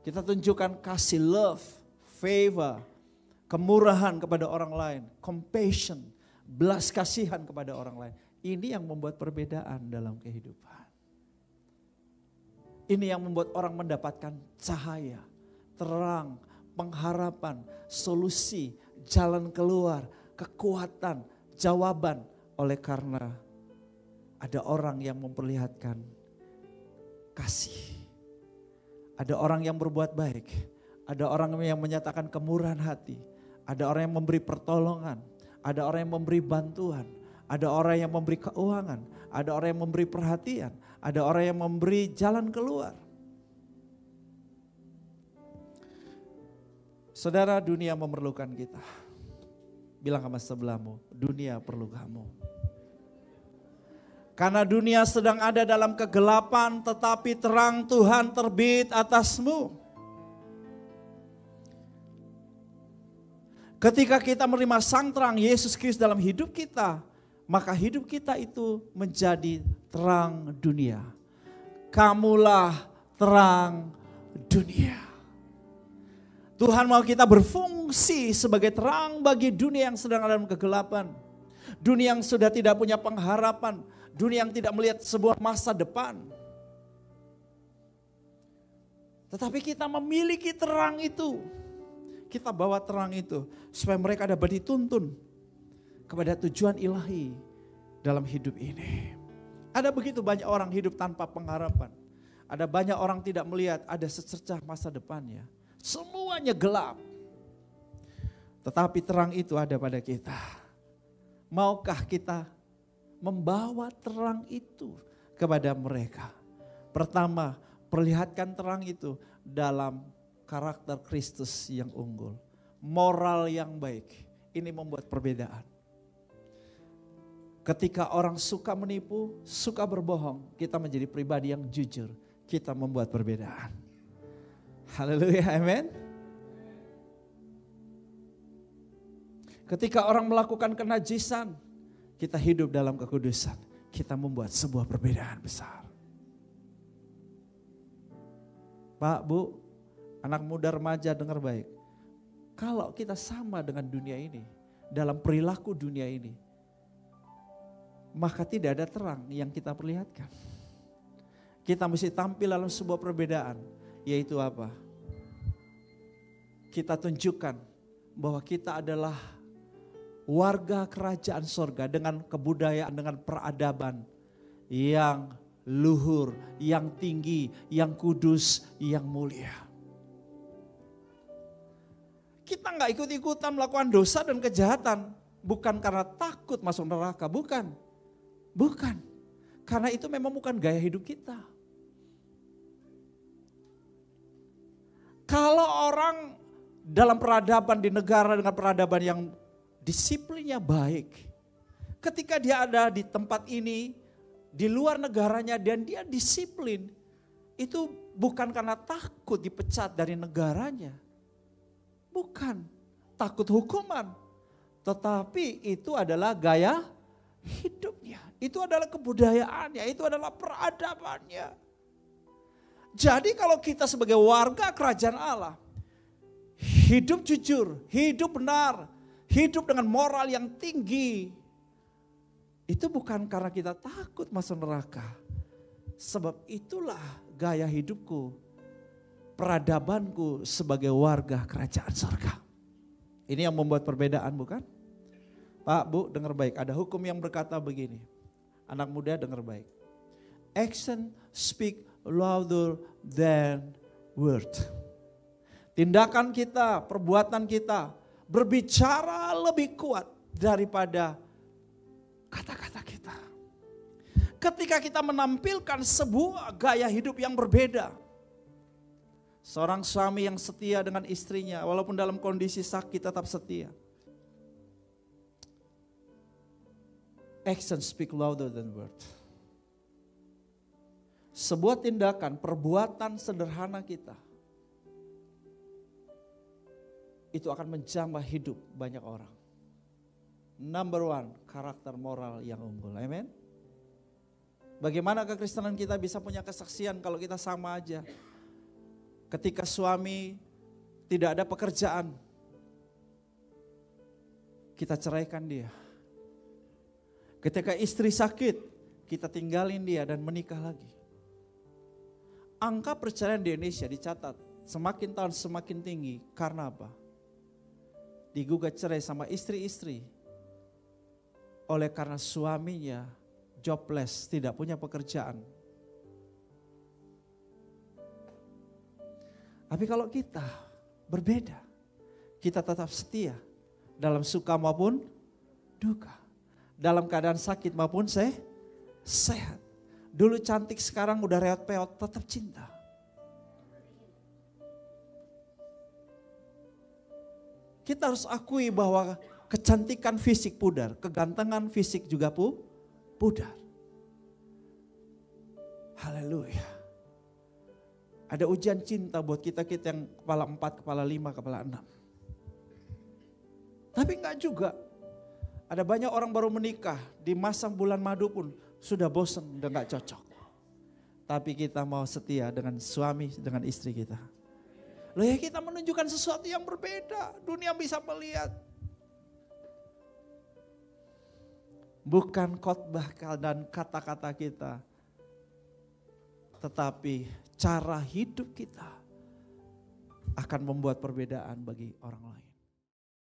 Kita tunjukkan kasih, love, favor, kemurahan kepada orang lain, compassion, belas kasihan kepada orang lain. Ini yang membuat perbedaan dalam kehidupan. Ini yang membuat orang mendapatkan cahaya, terang, pengharapan, solusi, jalan keluar, kekuatan, jawaban. Oleh karena ada orang yang memperlihatkan kasih. Ada orang yang berbuat baik. Ada orang yang menyatakan kemurahan hati. Ada orang yang memberi pertolongan. Ada orang yang memberi bantuan. Ada orang yang memberi keuangan. Ada orang yang memberi perhatian. Ada orang yang memberi jalan keluar. Saudara, dunia memerlukan kita. Bilang sama sebelahmu, dunia perlu kamu. Karena dunia sedang ada dalam kegelapan, tetapi terang Tuhan terbit atasmu. Ketika kita menerima sang terang Yesus Kristus dalam hidup kita, maka hidup kita itu menjadi terang dunia. Kamulah terang dunia. Tuhan mau kita berfungsi sebagai terang bagi dunia yang sedang dalam kegelapan. Dunia yang sudah tidak punya pengharapan. Dunia yang tidak melihat sebuah masa depan. Tetapi kita memiliki terang itu. Kita bawa terang itu supaya mereka dapat dituntun kepada tujuan ilahi dalam hidup ini. Ada begitu banyak orang hidup tanpa pengharapan. Ada banyak orang tidak melihat ada secercah masa depannya. Semuanya gelap. Tetapi terang itu ada pada kita. Maukah kita membawa terang itu kepada mereka? Pertama, perlihatkan terang itu dalam karakter Kristus yang unggul. Moral yang baik. Ini membuat perbedaan. Ketika orang suka menipu, suka berbohong, kita menjadi pribadi yang jujur. Kita membuat perbedaan. Haleluya, amin. Ketika orang melakukan kenajisan, kita hidup dalam kekudusan. Kita membuat sebuah perbedaan besar. Pak, Bu, anak muda remaja dengar baik. Kalau kita sama dengan dunia ini, dalam perilaku dunia ini, maka tidak ada terang yang kita perlihatkan. Kita mesti tampil dalam sebuah perbedaan, yaitu apa? Kita tunjukkan bahwa kita adalah warga kerajaan sorga dengan kebudayaan, dengan peradaban yang luhur, yang tinggi, yang kudus, yang mulia. Kita nggak ikut-ikutan melakukan dosa dan kejahatan, bukan karena takut masuk neraka, bukan. Karena itu memang bukan gaya hidup kita. Kalau orang dalam peradaban di negara dengan peradaban yang disiplinnya baik, ketika dia ada di tempat ini, di luar negaranya dan dia disiplin, itu bukan karena takut dipecat dari negaranya. Bukan takut hukuman, tetapi itu adalah gaya hidupnya. Itu adalah kebudayaannya, itu adalah peradabannya. Jadi kalau kita sebagai warga kerajaan Allah, hidup jujur, hidup benar, hidup dengan moral yang tinggi, itu bukan karena kita takut masuk neraka. Sebab itulah gaya hidupku, peradabanku sebagai warga kerajaan surga. Ini yang membuat perbedaan, bukan? Pak, Bu, dengar baik. Ada hukum yang berkata begini. Anak muda dengar baik. Action speak louder than word. Tindakan kita, perbuatan kita berbicara lebih kuat daripada kata-kata kita. Ketika kita menampilkan sebuah gaya hidup yang berbeda. Seorang suami yang setia dengan istrinya, walaupun dalam kondisi sakit tetap setia. Action speak louder than word. Sebuah tindakan, perbuatan sederhana kita, itu akan menjamah hidup banyak orang. Number one, karakter moral yang unggul. Amen. Bagaimana kekristenan kita bisa punya kesaksian kalau kita sama aja? Ketika suami tidak ada pekerjaan, kita ceraikan dia. Ketika istri sakit, kita tinggalin dia dan menikah lagi. Angka perceraian di Indonesia dicatat semakin tahun semakin tinggi. Karena apa? Digugat cerai sama istri-istri oleh karena suaminya jobless, tidak punya pekerjaan. Tapi kalau kita berbeda, kita tetap setia dalam suka maupun duka, dalam keadaan sakit maupun sehat. Dulu cantik, sekarang udah reot-peot, tetap cinta. Kita harus akui bahwa kecantikan fisik pudar, kegantengan fisik juga pudar. Haleluya. Ada ujian cinta buat kita-kita yang kepala 4, kepala 5, kepala 6. Tapi enggak juga. Ada banyak orang baru menikah, di masa bulan madu pun sudah bosan, udah enggak cocok. Tapi kita mau setia dengan suami, dengan istri kita. Loh ya, kita menunjukkan sesuatu yang berbeda. Dunia bisa melihat. Bukan khotbah dan kata-kata kita, tetapi cara hidup kita akan membuat perbedaan bagi orang lain.